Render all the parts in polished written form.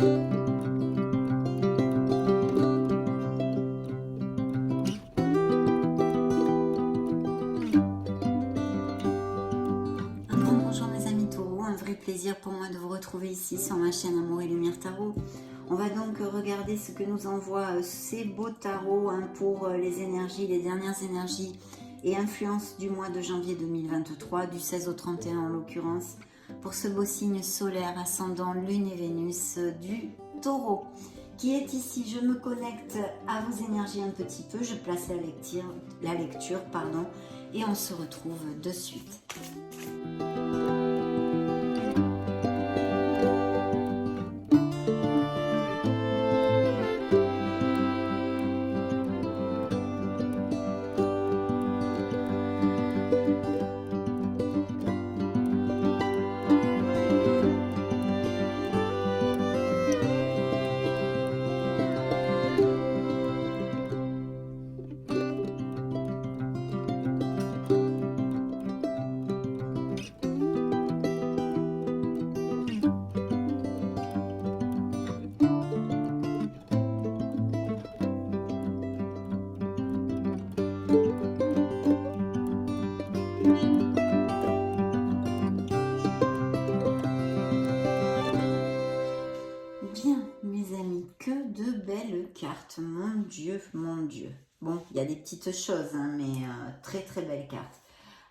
Bonjour mes amis taureaux, un vrai plaisir pour moi de vous retrouver ici sur ma chaîne Amour et Lumière Tarot. On va donc regarder ce que nous envoient ces beaux tarots pour les énergies, les dernières énergies et influences du mois de janvier 2023, du 16 au 31 en l'occurrence, pour ce beau signe solaire ascendant Lune et Vénus du Taureau qui est ici. Je me connecte à vos énergies un petit peu, je place la lecture, et on se retrouve de suite. Bien, mes amis, que de belles cartes, mon Dieu, mon Dieu. Bon, il y a des petites choses, mais très très belles cartes.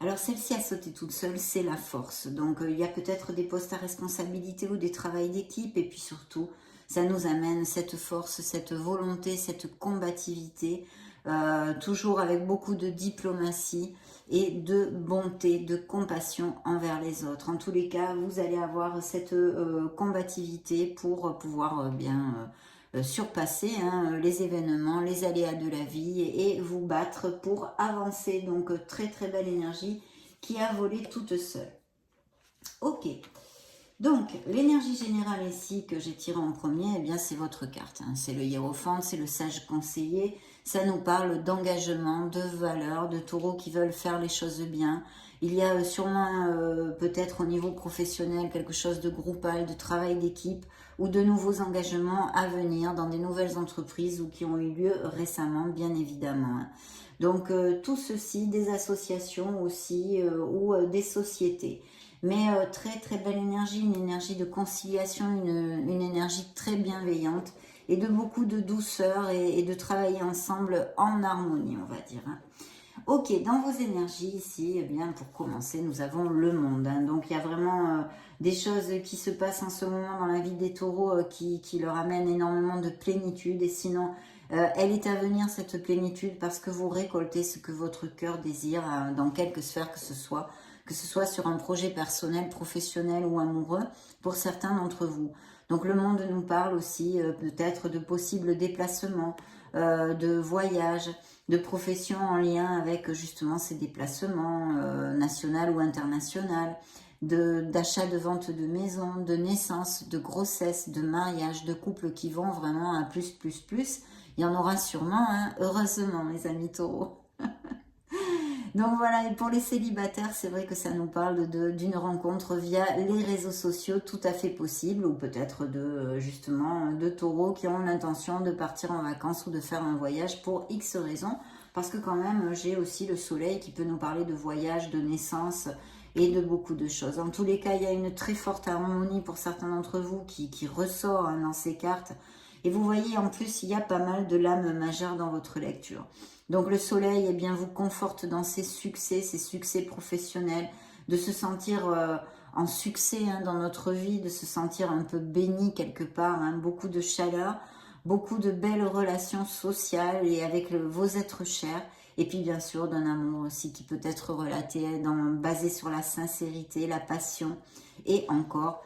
Alors celle-ci a sauté toute seule, c'est la force. Donc il y a peut-être des postes à responsabilité ou des travails d'équipe, et puis surtout, ça nous amène cette force, cette volonté, cette combativité, toujours avec beaucoup de diplomatie et de bonté, de compassion envers les autres. En tous les cas, vous allez avoir cette combativité pour pouvoir surpasser les événements, les aléas de la vie et vous battre pour avancer. Donc très très belle énergie qui a volé toute seule. Ok. Donc, l'énergie générale ici que j'ai tirée en premier, eh bien c'est votre carte. C'est le hiérophante, c'est le sage conseiller. Ça nous parle d'engagement, de valeur, de taureaux qui veulent faire les choses bien. Il y a sûrement peut-être au niveau professionnel quelque chose de groupal, de travail d'équipe ou de nouveaux engagements à venir dans des nouvelles entreprises ou qui ont eu lieu récemment, bien évidemment. Donc, tout ceci, des associations aussi ou des sociétés. Mais très très belle énergie, une énergie de conciliation, une énergie très bienveillante et de beaucoup de douceur et de travailler ensemble en harmonie, on va dire. Ok, dans vos énergies ici, eh bien pour commencer, nous avons le monde. Donc il y a vraiment des choses qui se passent en ce moment dans la vie des taureaux qui leur amènent énormément de plénitude. Et sinon, elle est à venir cette plénitude parce que vous récoltez ce que votre cœur désire dans quelque sphère que ce soit sur un projet personnel, professionnel ou amoureux, pour certains d'entre vous. Donc le monde nous parle aussi peut-être de possibles déplacements, de voyages, de professions en lien avec justement ces déplacements nationaux ou internationaux, d'achat, de vente de maison, de naissance, de grossesse, de mariage, de couples qui vont vraiment à plus, plus, plus. Il y en aura sûrement, heureusement, mes amis taureaux. Donc voilà, et pour les célibataires, c'est vrai que ça nous parle d'une rencontre via les réseaux sociaux, tout à fait possible, ou peut-être justement de taureaux qui ont l'intention de partir en vacances ou de faire un voyage pour X raisons, parce que quand même j'ai aussi le soleil qui peut nous parler de voyage, de naissance et de beaucoup de choses. En tous les cas, il y a une très forte harmonie pour certains d'entre vous qui ressort dans ces cartes. Et vous voyez, en plus, il y a pas mal de lames majeures dans votre lecture. Donc le soleil, eh bien, vous conforte dans ses succès professionnels, de se sentir en succès dans notre vie, de se sentir un peu béni quelque part, beaucoup de chaleur, beaucoup de belles relations sociales et avec vos êtres chers. Et puis bien sûr d'un amour aussi qui peut être basé sur la sincérité, la passion et encore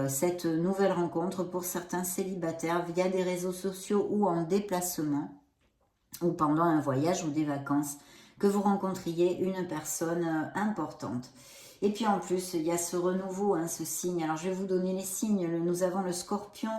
cette nouvelle rencontre pour certains célibataires via des réseaux sociaux ou en déplacement ou pendant un voyage ou des vacances, que vous rencontriez une personne importante. Et puis en plus, il y a ce renouveau, ce signe. Alors je vais vous donner les signes. Nous avons le Scorpion,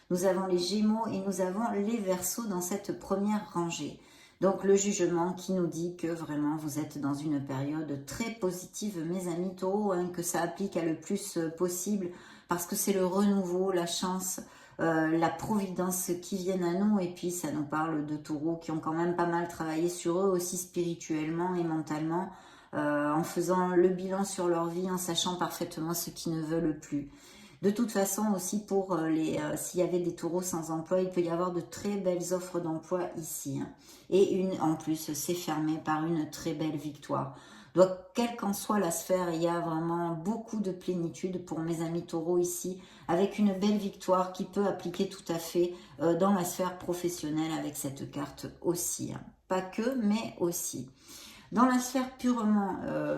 nous avons les Gémeaux et nous avons les Verseaux dans cette première rangée. Donc le jugement qui nous dit que vraiment vous êtes dans une période très positive, mes amis taureaux, que ça applique à le plus possible parce que c'est le renouveau, la chance, la providence qui vienne à nous. Et puis ça nous parle de taureaux qui ont quand même pas mal travaillé sur eux aussi spirituellement et mentalement, en faisant le bilan sur leur vie, en sachant parfaitement ce qu'ils ne veulent plus. De toute façon aussi pour s'il y avait des taureaux sans emploi, il peut y avoir de très belles offres d'emploi ici, hein. Et en plus c'est fermé par une très belle victoire. Donc quelle qu'en soit la sphère, il y a vraiment beaucoup de plénitude pour mes amis taureaux ici, avec une belle victoire qui peut appliquer tout à fait dans la sphère professionnelle avec cette carte aussi, hein. Pas que, mais aussi. Dans la sphère purement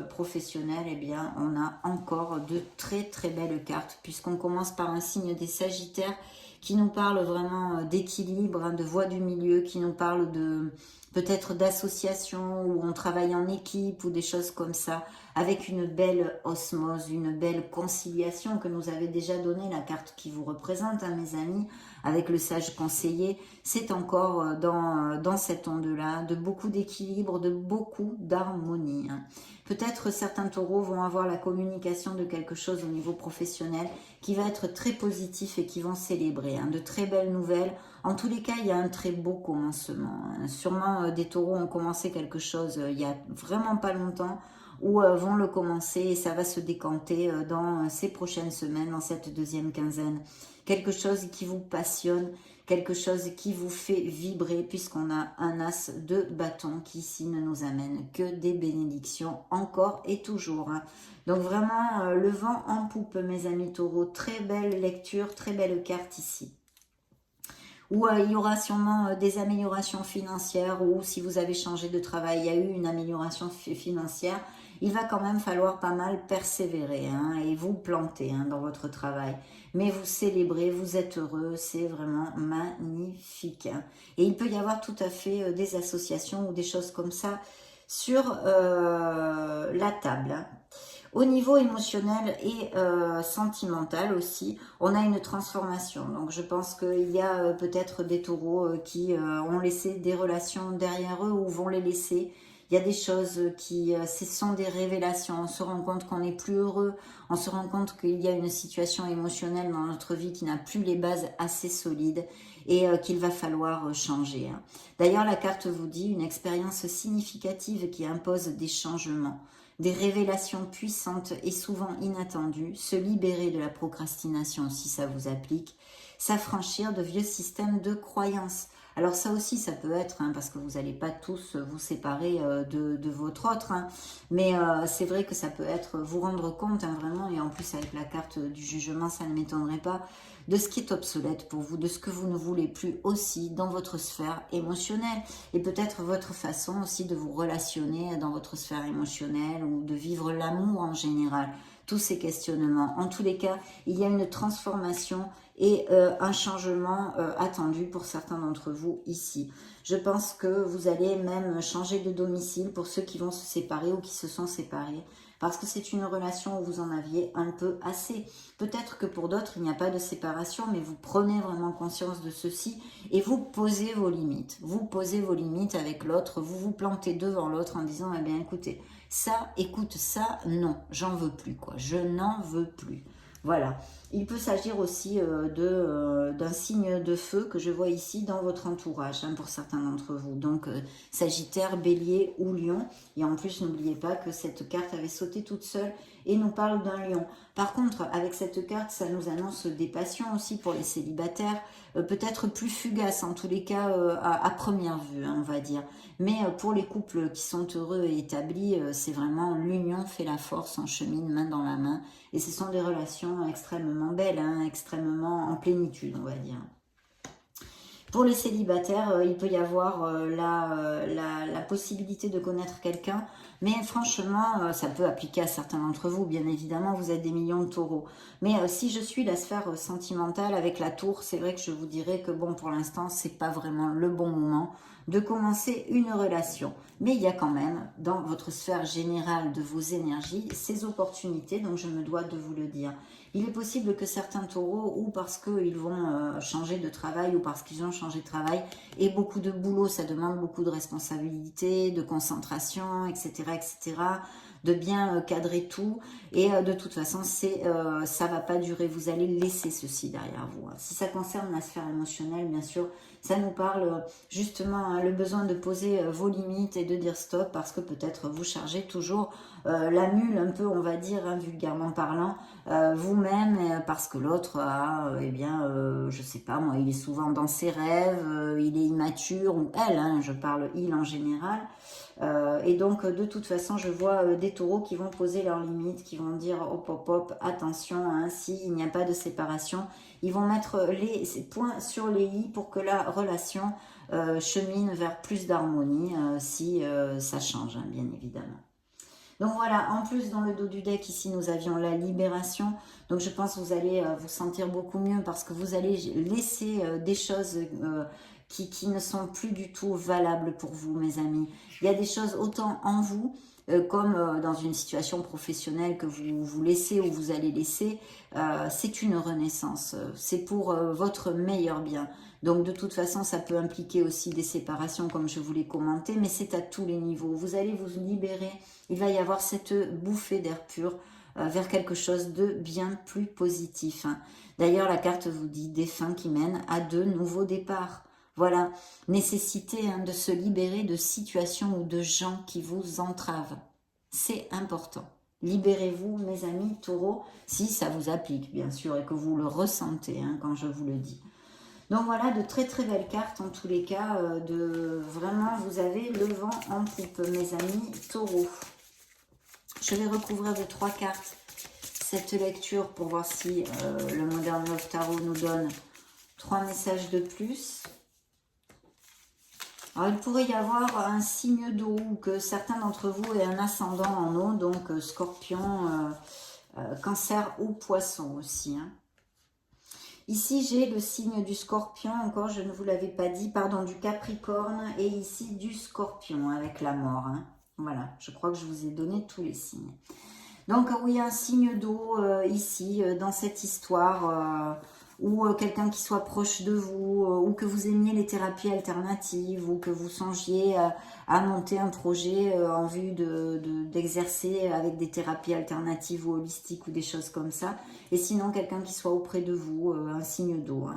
professionnelle, eh bien, on a encore de très très belles cartes, puisqu'on commence par un signe des Sagittaires qui nous parle vraiment d'équilibre, hein, de voie du milieu, qui nous parle de peut-être d'association où on travaille en équipe ou des choses comme ça, avec une belle osmose, une belle conciliation que nous avait déjà donné la carte qui vous représente, hein, mes amis, avec le sage conseiller. C'est encore dans cette onde-là, de beaucoup d'équilibre, de beaucoup d'harmonie, hein. Peut-être certains taureaux vont avoir la communication de quelque chose au niveau professionnel qui va être très positif et qui vont célébrer, hein, de très belles nouvelles. En tous les cas, il y a un très beau commencement, hein. Sûrement des taureaux ont commencé quelque chose il y a vraiment pas longtemps, ou vont le commencer et ça va se décanter dans ces prochaines semaines, dans cette deuxième quinzaine. Quelque chose qui vous passionne, quelque chose qui vous fait vibrer, puisqu'on a un as de bâton qui ici ne nous amène que des bénédictions encore et toujours, hein. Donc vraiment le vent en poupe, mes amis taureaux. Très belle lecture, très belle carte ici. Ou il y aura sûrement des améliorations financières, ou si vous avez changé de travail, il y a eu une amélioration financière. Il va quand même falloir pas mal persévérer, hein, et vous planter, hein, dans votre travail. Mais vous célébrez, vous êtes heureux, c'est vraiment magnifique, hein. Et il peut y avoir tout à fait des associations ou des choses comme ça sur la table, hein. Au niveau émotionnel et sentimental aussi, on a une transformation. Donc je pense qu'il y a peut-être des taureaux qui ont laissé des relations derrière eux ou vont les laisser. Il y a des choses qui, ce sont des révélations. On se rend compte qu'on n'est plus heureux. On se rend compte qu'il y a une situation émotionnelle dans notre vie qui n'a plus les bases assez solides et qu'il va falloir changer, hein. D'ailleurs, la carte vous dit une expérience significative qui impose des changements, des révélations puissantes et souvent inattendues, se libérer de la procrastination si ça vous applique, s'affranchir de vieux systèmes de croyances. Alors ça aussi, ça peut être, hein, parce que vous n'allez pas tous vous séparer de votre autre, hein, mais c'est vrai que ça peut être vous rendre compte, hein, vraiment, et en plus avec la carte du jugement, ça ne m'étonnerait pas, de ce qui est obsolète pour vous, de ce que vous ne voulez plus aussi dans votre sphère émotionnelle, et peut-être votre façon aussi de vous relationner dans votre sphère émotionnelle ou de vivre l'amour en général. Tous ces questionnements. En tous les cas, il y a une transformation et un changement attendu pour certains d'entre vous ici. Je pense que vous allez même changer de domicile pour ceux qui vont se séparer ou qui se sont séparés, parce que c'est une relation où vous en aviez un peu assez. Peut-être que pour d'autres, il n'y a pas de séparation, mais vous prenez vraiment conscience de ceci et vous posez vos limites. Vous posez vos limites avec l'autre, vous vous plantez devant l'autre en disant, eh bien écoutez, ça, écoute, ça, non, j'en veux plus, quoi. Je n'en veux plus. Voilà. Il peut s'agir aussi d'un signe de feu que je vois ici dans votre entourage, hein, pour certains d'entre vous. Donc, Sagittaire, Bélier ou Lion. Et en plus, n'oubliez pas que cette carte avait sauté toute seule et nous parle d'un lion. Par contre, avec cette carte, ça nous annonce des passions aussi pour les célibataires, peut-être plus fugaces, en tous les cas à première vue, hein, on va dire. Mais pour les couples qui sont heureux et établis, c'est vraiment l'union fait la force, on chemine main dans la main. Et ce sont des relations extrêmement belles, hein, extrêmement en plénitude, on va dire. Pour les célibataires, il peut y avoir la possibilité de connaître quelqu'un, mais franchement, ça peut appliquer à certains d'entre vous, bien évidemment, vous êtes des millions de taureaux. Mais si je suis la sphère sentimentale avec la tour, c'est vrai que je vous dirais que bon, pour l'instant, c'est pas vraiment le bon moment de commencer une relation. Mais il y a quand même, dans votre sphère générale de vos énergies, ces opportunités, donc je me dois de vous le dire. Il est possible que certains taureaux, ou parce qu'ils vont changer de travail, ou parce qu'ils ont changé de travail, aient beaucoup de boulot, ça demande beaucoup de responsabilités, de concentration, etc., etc., de bien cadrer tout. Et de toute façon, ça va pas durer. Vous allez laisser ceci derrière vous. Si ça concerne la sphère émotionnelle, bien sûr, ça nous parle justement le besoin de poser vos limites et de dire stop parce que peut-être vous chargez toujours la mule un peu, on va dire, vulgairement parlant, vous-même, parce que l'autre a, eh bien, je sais pas moi, il est souvent dans ses rêves, il est immature, ou elle, je parle il en général. Et donc, de toute façon, je vois des taureaux qui vont poser leurs limites, qui vont dire hop, hop, hop, attention, s'il n'y a pas de séparation, ils vont mettre ces points sur les i pour que la relation chemine vers plus d'harmonie si ça change, bien évidemment. Donc voilà, en plus dans le dos du deck, ici nous avions la libération. Donc je pense que vous allez vous sentir beaucoup mieux parce que vous allez laisser des choses qui ne sont plus du tout valables pour vous, mes amis. Il y a des choses autant en vous comme dans une situation professionnelle que vous laissez ou vous allez laisser. C'est une renaissance, c'est pour votre meilleur bien. Donc de toute façon, ça peut impliquer aussi des séparations comme je vous l'ai commenté, mais c'est à tous les niveaux. Vous allez vous libérer, il va y avoir cette bouffée d'air pur vers quelque chose de bien plus positif. D'ailleurs, la carte vous dit des fins qui mènent à de nouveaux départs. Voilà, nécessité de se libérer de situations ou de gens qui vous entravent. C'est important. Libérez-vous, mes amis taureaux, si ça vous applique, bien sûr, et que vous le ressentez quand je vous le dis. Donc voilà, de très très belles cartes en tous les cas. Vraiment, vous avez le vent en poupe, mes amis taureaux. Je vais recouvrir de 3 cartes cette lecture pour voir si le Modern Love Tarot nous donne 3 messages de plus. Alors, il pourrait y avoir un signe d'eau ou que certains d'entre vous aient un ascendant en eau, donc scorpion, cancer ou poisson aussi. Ici, j'ai le signe du scorpion, encore je ne vous l'avais pas dit, pardon, du capricorne et ici du scorpion avec la mort. Voilà, je crois que je vous ai donné tous les signes. Donc oui, un signe d'eau ici, dans cette histoire, ou quelqu'un qui soit proche de vous, ou que vous aimiez les thérapies alternatives, ou que vous songiez à monter un projet en vue d'exercer avec des thérapies alternatives ou holistiques ou des choses comme ça. Et sinon, quelqu'un qui soit auprès de vous, un signe d'eau.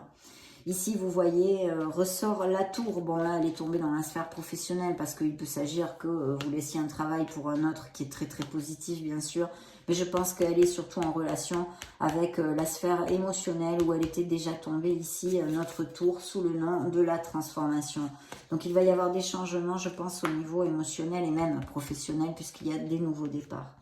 Ici, vous voyez, ressort la tour. Bon, là, elle est tombée dans la sphère professionnelle parce qu'il peut s'agir que vous laissiez un travail pour un autre qui est très, très positif, bien sûr. Mais je pense qu'elle est surtout en relation avec la sphère émotionnelle où elle était déjà tombée ici, notre tour, sous le nom de la transformation. Donc, il va y avoir des changements, je pense, au niveau émotionnel et même professionnel puisqu'il y a des nouveaux départs.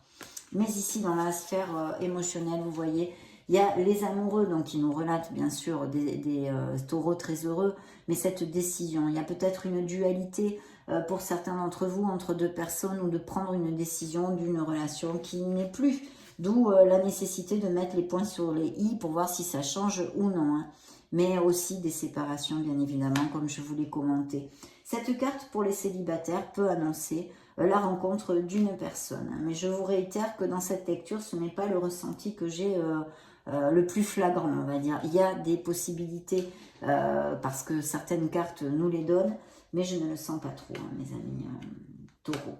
Mais ici, dans la sphère émotionnelle, vous voyez... Il y a les amoureux, donc qui nous relatent bien sûr des taureaux très heureux, mais cette décision, il y a peut-être une dualité pour certains d'entre vous entre deux personnes ou de prendre une décision d'une relation qui n'est plus. D'où la nécessité de mettre les points sur les i pour voir si ça change ou non. Mais aussi des séparations, bien évidemment, comme je vous l'ai commenté. Cette carte pour les célibataires peut annoncer la rencontre d'une personne. Mais je vous réitère que dans cette lecture, ce n'est pas le ressenti que j'ai... le plus flagrant, on va dire. Il y a des possibilités parce que certaines cartes nous les donnent, mais je ne le sens pas trop, mes amis taureaux.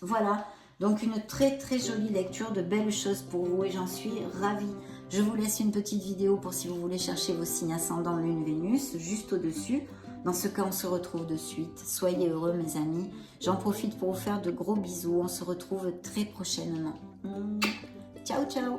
Voilà, donc une très très jolie lecture, de belles choses pour vous et j'en suis ravie. Je vous laisse une petite vidéo pour si vous voulez chercher vos signes ascendants Lune, Vénus, juste au-dessus. Dans ce cas, on se retrouve de suite. Soyez heureux, mes amis. J'en profite pour vous faire de gros bisous. On se retrouve très prochainement. Ciao, ciao.